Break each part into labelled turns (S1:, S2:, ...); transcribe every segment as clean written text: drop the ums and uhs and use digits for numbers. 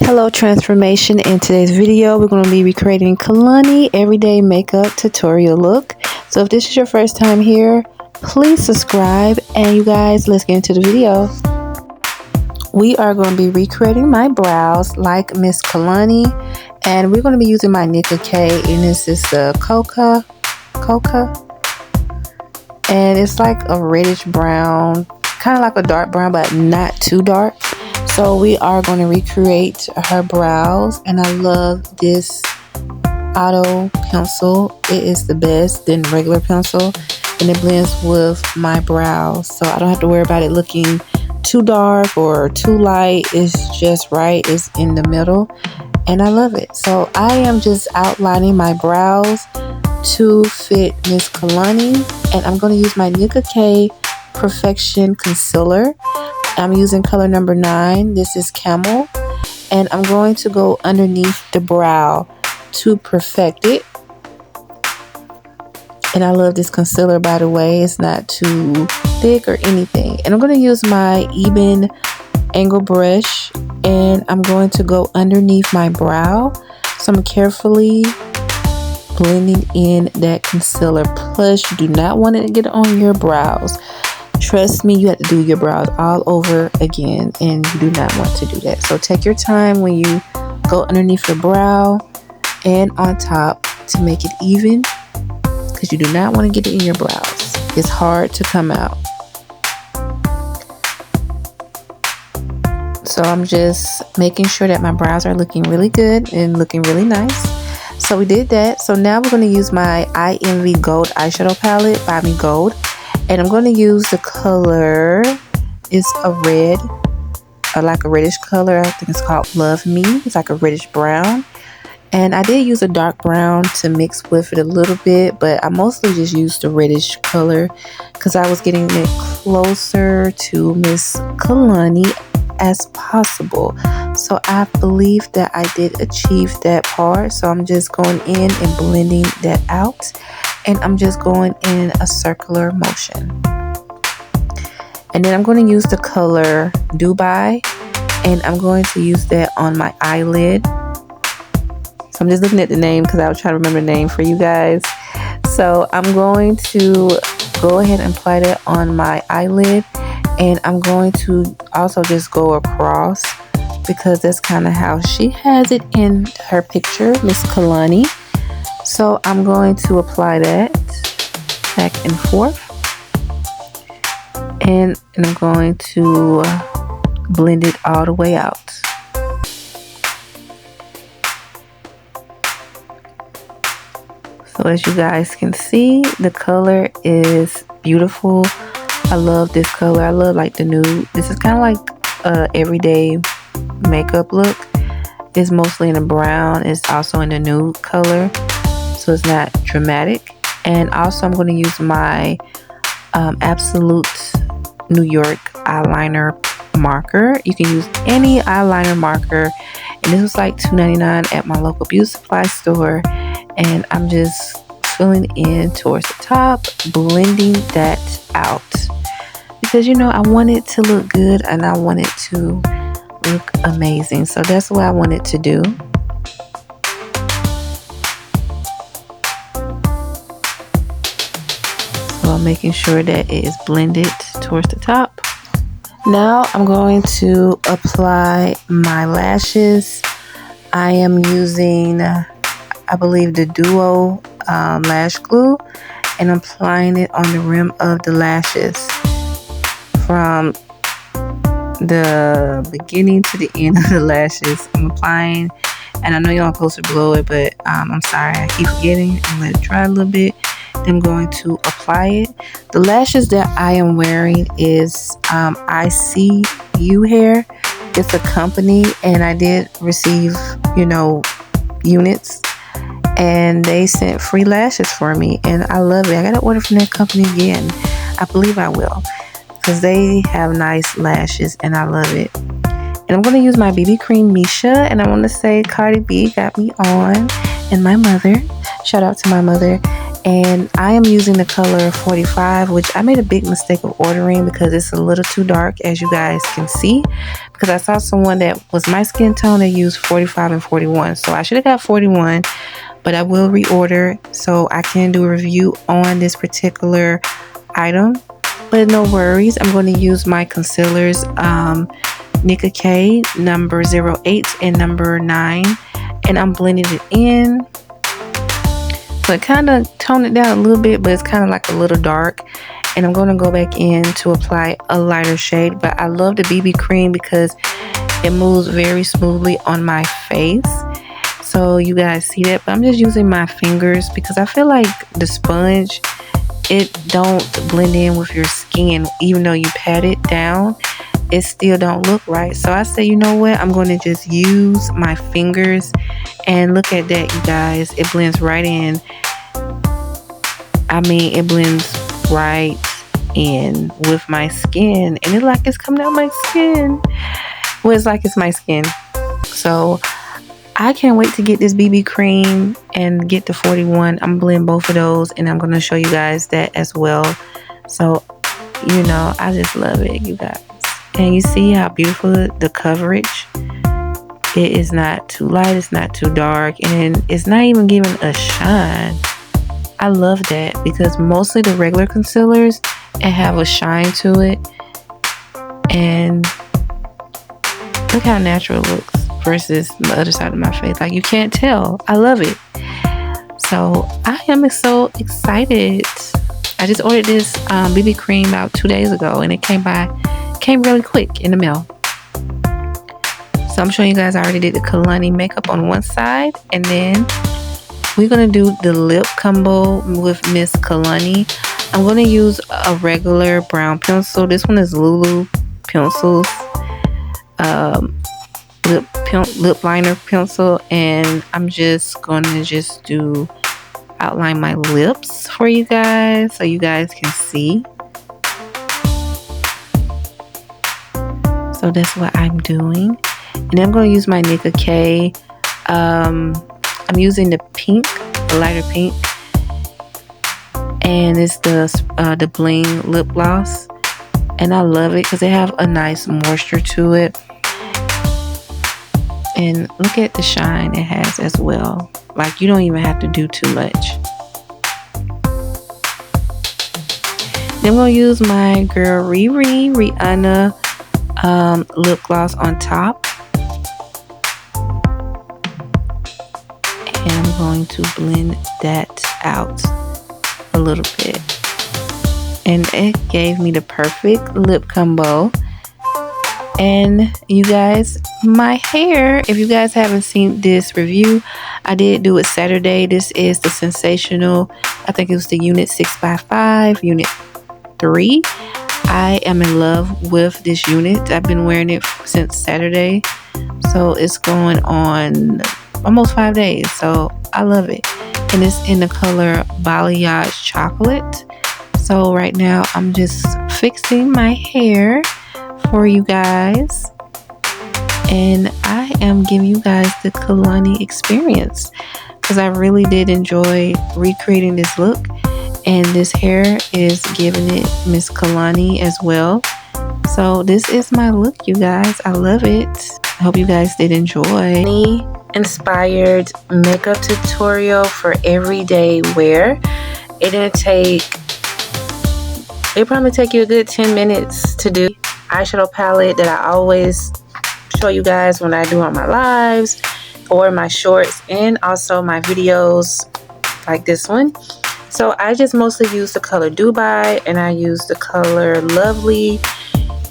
S1: Hello transformation. In today's video we're going to be recreating Kehlani everyday makeup tutorial look. So if this is your first time here, please subscribe, and you guys, let's get into the video. We are going to be recreating my brows like Miss Kehlani, and we're going to be using my Nicka K, and this is the Coca, and it's like a reddish brown, kind of like a dark brown but not too dark. So we are going to recreate her brows, and I love this auto pencil. It is the best than regular pencil, and it blends with my brows, so I don't have to worry about it looking too dark or too light. It's just right, it's in the middle, and I love it. So I am just outlining my brows to fit Miss Kehlani, and I'm going to use my Nicka K Perfection Concealer. I'm using color number 9. This is Camel, and I'm going to go underneath the brow to perfect it. And I love this concealer, by the way. It's not too thick or anything. And I'm going to use my even angle brush, and I'm going to go underneath my brow. So I'm carefully blending in that concealer. Plus, you do not want it to get on your brows. Trust me, you have to do your brows all over again, and you do not want to do that. So take your time when you go underneath the brow and on top to make it even, because you do not want to get it in your brows. It's hard to come out. So I'm just making sure that my brows are looking really good and looking really nice. So we did that. So now we're going to use my I Envy Gold eyeshadow palette by Me Gold. And I'm going to use the color, it's a red, or like a reddish color. I think it's called Love Me. It's like a reddish brown. And I did use a dark brown to mix with it a little bit, but I mostly just used the reddish color because I was getting it closer to Miss Kehlani as possible. So I believe that I did achieve that part. So I'm just going in and blending that out. And I'm just going in a circular motion. And then I'm going to use the color Dubai, and I'm going to use that on my eyelid. So I'm just looking at the name because I was trying to remember the name for you guys. So I'm going to go ahead and apply that on my eyelid, and I'm going to also just go across because that's kind of how she has it in her picture, Miss Kehlani. So I'm going to apply that back and forth, and I'm going to blend it all the way out. So as you guys can see, the color is beautiful. I love this color. I love like the nude. This is kind of like a everyday makeup look. It's mostly in a brown. It's also in a nude color, so it's not dramatic. And also I'm going to use my Absolute New York eyeliner marker. You can use any eyeliner marker, and this was like $2.99 at my local beauty supply store. And I'm just filling in towards the top, blending that out, because you know I want it to look good and I want it to look amazing. So that's what I wanted to do. So I'm making sure that it is blended towards the top. Now I'm going to apply my lashes. I am using, I believe, the Duo lash glue, and I'm applying it on the rim of the lashes from the beginning to the end of the lashes. I'm applying, and I know you're not supposed to blow it, but I'm sorry, I keep forgetting. I'm let it dry a little bit. I'm going to apply it. The lashes that I am wearing is I See You Hair. It's a company, and I did receive, you know, units, and they sent free lashes for me, and I love it. I gotta order from that company again. I believe I will, because they have nice lashes and I love it. And I'm going to use my BB cream Misha, and I want to say Cardi B got me on, and my mother. Shout out to my mother. And I am using the color 45, which I made a big mistake of ordering because it's a little too dark, as you guys can see, because I saw someone that was my skin tone that used 45 and 41. So I should have got 41, but I will reorder so I can do a review on this particular item. But no worries, I'm going to use my concealers, Nicka K number 08 and number 9, and I'm blending it in. So it kind of toned it down a little bit, but it's kind of like a little dark. And I'm going to go back in to apply a lighter shade. But I love the BB cream because it moves very smoothly on my face. So you guys see that. But I'm just using my fingers because I feel like the sponge, it don't blend in with your skin. Even though you pat it down, it still don't look right. So I say, you know what? I'm going to just use my fingers. And look at that, you guys. It blends right in. I mean, it blends right in with my skin. And it's like it's coming out my skin. Well, it's like it's my skin. So I can't wait to get this BB cream and get the 41. I'm blending both of those. And I'm going to show you guys that as well. So, you know, I just love it, you guys. And you see how beautiful the coverage. It is not too light, it's not too dark, and it's not even giving a shine. I love that because mostly the regular concealers, it have a shine to it. And look how natural it looks versus the other side of my face. Like, you can't tell. I love it. So I am so excited. I just ordered this BB cream about 2 days ago, and it came really quick in the mail. So I'm showing you guys I already did the Kehlani makeup on one side. And then we're going to do the lip combo with Miss Kehlani. I'm going to use a regular brown pencil. This one is Lulu Pencils. Lip liner pencil. And I'm just going to outline my lips for you guys so you guys can see. So that's what I'm doing. And I'm going to use my Nicka K. I'm using the pink, the lighter pink. And it's the Bling lip gloss. And I love it because they have a nice moisture to it. And look at the shine it has as well. Like, you don't even have to do too much. Then I'm going to use my girl Rihanna lip gloss on top. And I'm going to blend that out a little bit. And it gave me the perfect lip combo. And you guys, my hair, if you guys haven't seen this review, I did do it Saturday. This is the Sensational, I think it was the Unit 6x5, Unit 3. I am in love with this unit. I've been wearing it since Saturday. So it's going on almost 5 days. So I love it. And it's in the color Balayage Chocolate. So right now I'm just fixing my hair for you guys. And I am giving you guys the Kehlani experience. Because I really did enjoy recreating this look. And this hair is giving it Miss Kehlani as well. So this is my look, you guys. I love it. I hope you guys did enjoy. Kehlani-inspired makeup tutorial for everyday wear. It probably take you a good 10 minutes to do. Eyeshadow palette that I always show you guys when I do on my lives or my shorts and also my videos like this one. So I just mostly use the color Dubai and I use the color Lovely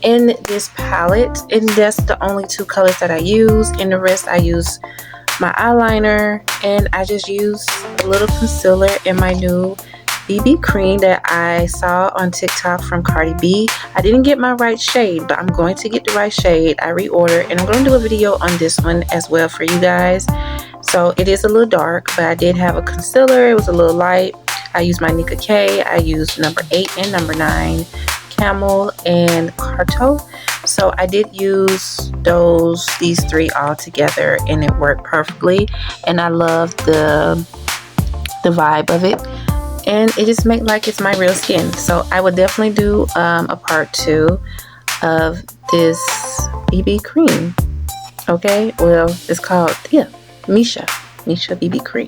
S1: in this palette, and that's the only two colors that I use. And the rest I use my eyeliner, and I just use a little concealer in my new BB cream that I saw on TikTok from Cardi B. I didn't get my right shade, but I'm going to get the right shade. I reordered, and I'm going to do a video on this one as well for you guys. So it is a little dark, but I did have a concealer. It was a little light. I used my Nicka K. I used number 8 and number 9, Camel and Carto. So I did use these three all together, and it worked perfectly. And I love the vibe of it. and it just makes like it's my real skin. So I would definitely do a part 2 of this BB cream. Okay, well, it's called Misha BB cream.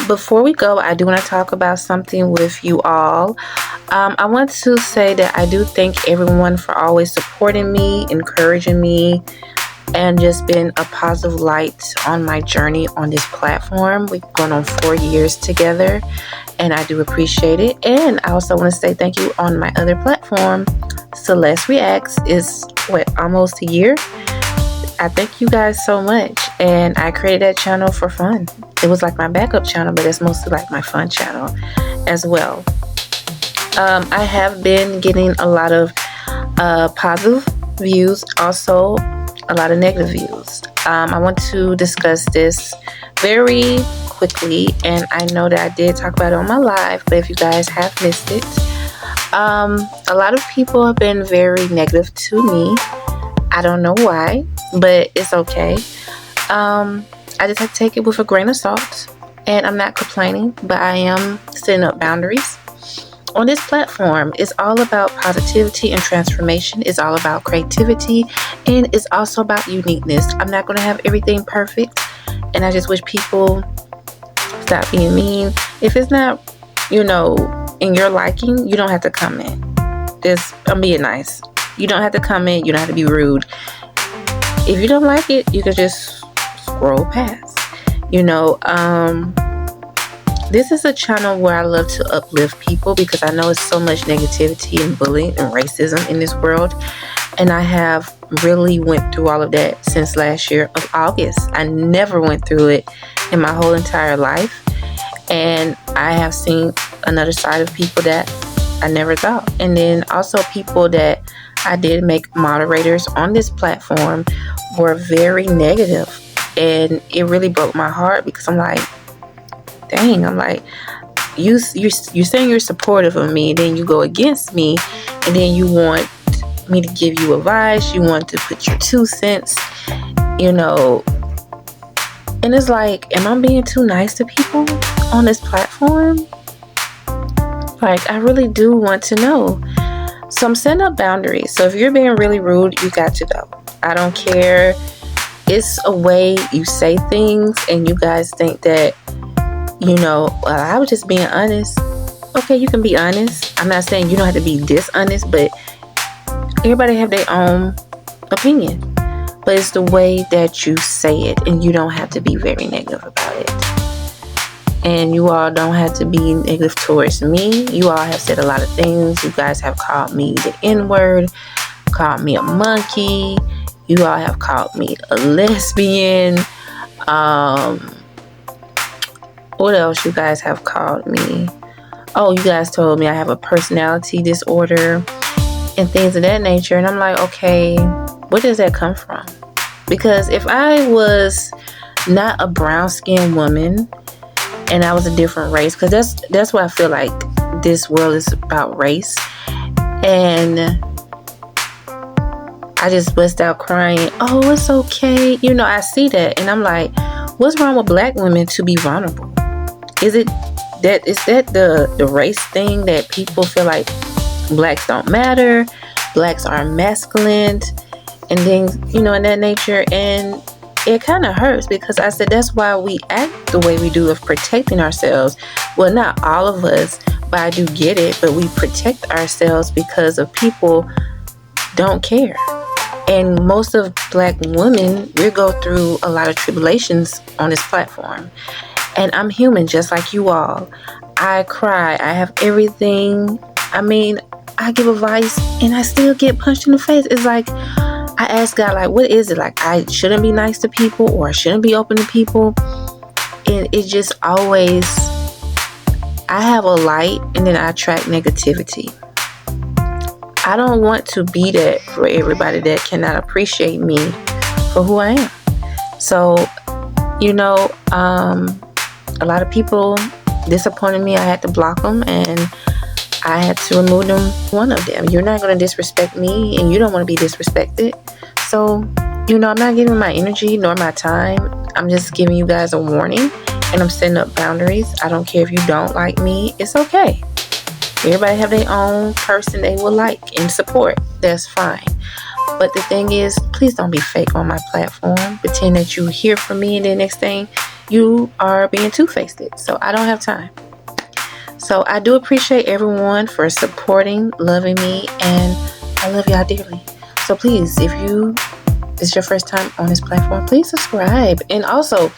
S1: Before we go, I do want to talk about something with you all. I want to say that I do thank everyone for always supporting me, encouraging me, and just been a positive light on my journey on this platform. We've gone on 4 years together, and I do appreciate it. And I also want to say thank you on my other platform, Celeste Reacts. Is almost a year. I thank you guys so much, and I created that channel for fun. It was like my backup channel, but it's mostly like my fun channel as well. I have been getting a lot of positive views, also a lot of negative views. I want to discuss this very quickly, and I know that I did talk about it on my live, but if you guys have missed it, a lot of people have been very negative to me. I don't know why, but it's okay. I just have to take it with a grain of salt, and I'm not complaining, but I am setting up boundaries. On this platform, it's all about positivity and transformation. It's all about creativity, and it's also about uniqueness. I'm not going to have everything perfect, and I just wish people stop being mean. If it's not, in your liking, you don't have to comment. I'm being nice. You don't have to comment. You don't have to be rude. If you don't like it, you can just scroll past. This is a channel where I love to uplift people, because I know there's so much negativity and bullying and racism in this world, and I have really went through all of that since last year of August. I never went through it in my whole entire life, and I have seen another side of people that I never thought. And then also people that I did make moderators on this platform were very negative, and it really broke my heart, because I'm like, dang, you're saying you're supportive of me, then you go against me, and then you want me to give you advice, you want to put your 2 cents, and it's like, am I being too nice to people on this platform? Like, I really do want to know. So I'm setting up boundaries. So if you're being really rude, you got to go. I don't care. It's a way you say things, and you guys think that, I was just being honest. Okay, you can be honest. I'm not saying you don't have to be dishonest, but everybody have their own opinion. But it's the way that you say it, and you don't have to be very negative about it. And you all don't have to be negative towards me. You all have said a lot of things. You guys have called me the N-word, called me a monkey. You all have called me a lesbian. What else you guys have called me? Oh, you guys told me I have a personality disorder and things of that nature. And I'm like, okay, where does that come from? Because if I was not a brown-skinned woman and I was a different race, because that's what I feel like this world is about, race. And I just bust out crying. Oh, it's okay. I see that, and I'm like, what's wrong with black women to be vulnerable? Is that the race thing, that people feel like blacks don't matter, blacks are masculine, and things, in that nature? And it kind of hurts, because I said that's why we act the way we do, of protecting ourselves. Well, not all of us, but I do get it. But we protect ourselves because of people don't care. And most of black women, we go through a lot of tribulations on this platform. And I'm human just like you all. I cry. I have everything. I give advice and I still get punched in the face. It's like, I ask God, like, what is it? Like, I shouldn't be nice to people, or I shouldn't be open to people. And it just always, I have a light, and then I attract negativity. I don't want to be that for everybody that cannot appreciate me for who I am. So, a lot of people disappointed me. I had to block them, and I had to remove them. One of them, you're not going to disrespect me, and you don't want to be disrespected. So, I'm not giving my energy nor my time. I'm just giving you guys a warning. and I'm setting up boundaries. I don't care if you don't like me. It's okay. Everybody have their own person they will like and support. That's fine. But the thing is, please don't be fake on my platform. Pretend that you hear from me and the next thing you are being two-faced. So I don't have time. So I do appreciate everyone for supporting, loving me, and I love y'all dearly. So please, if it's your first time on this platform, please subscribe. And also,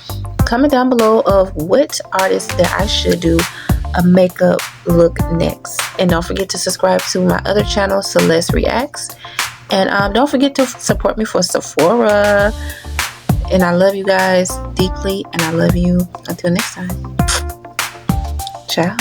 S1: comment down below of what artist that I should do a makeup look next. And don't forget to subscribe to my other channel, Celeste Reacts. And don't forget to support me for Sephora. And I love you guys deeply. And I love you until next time. Ciao.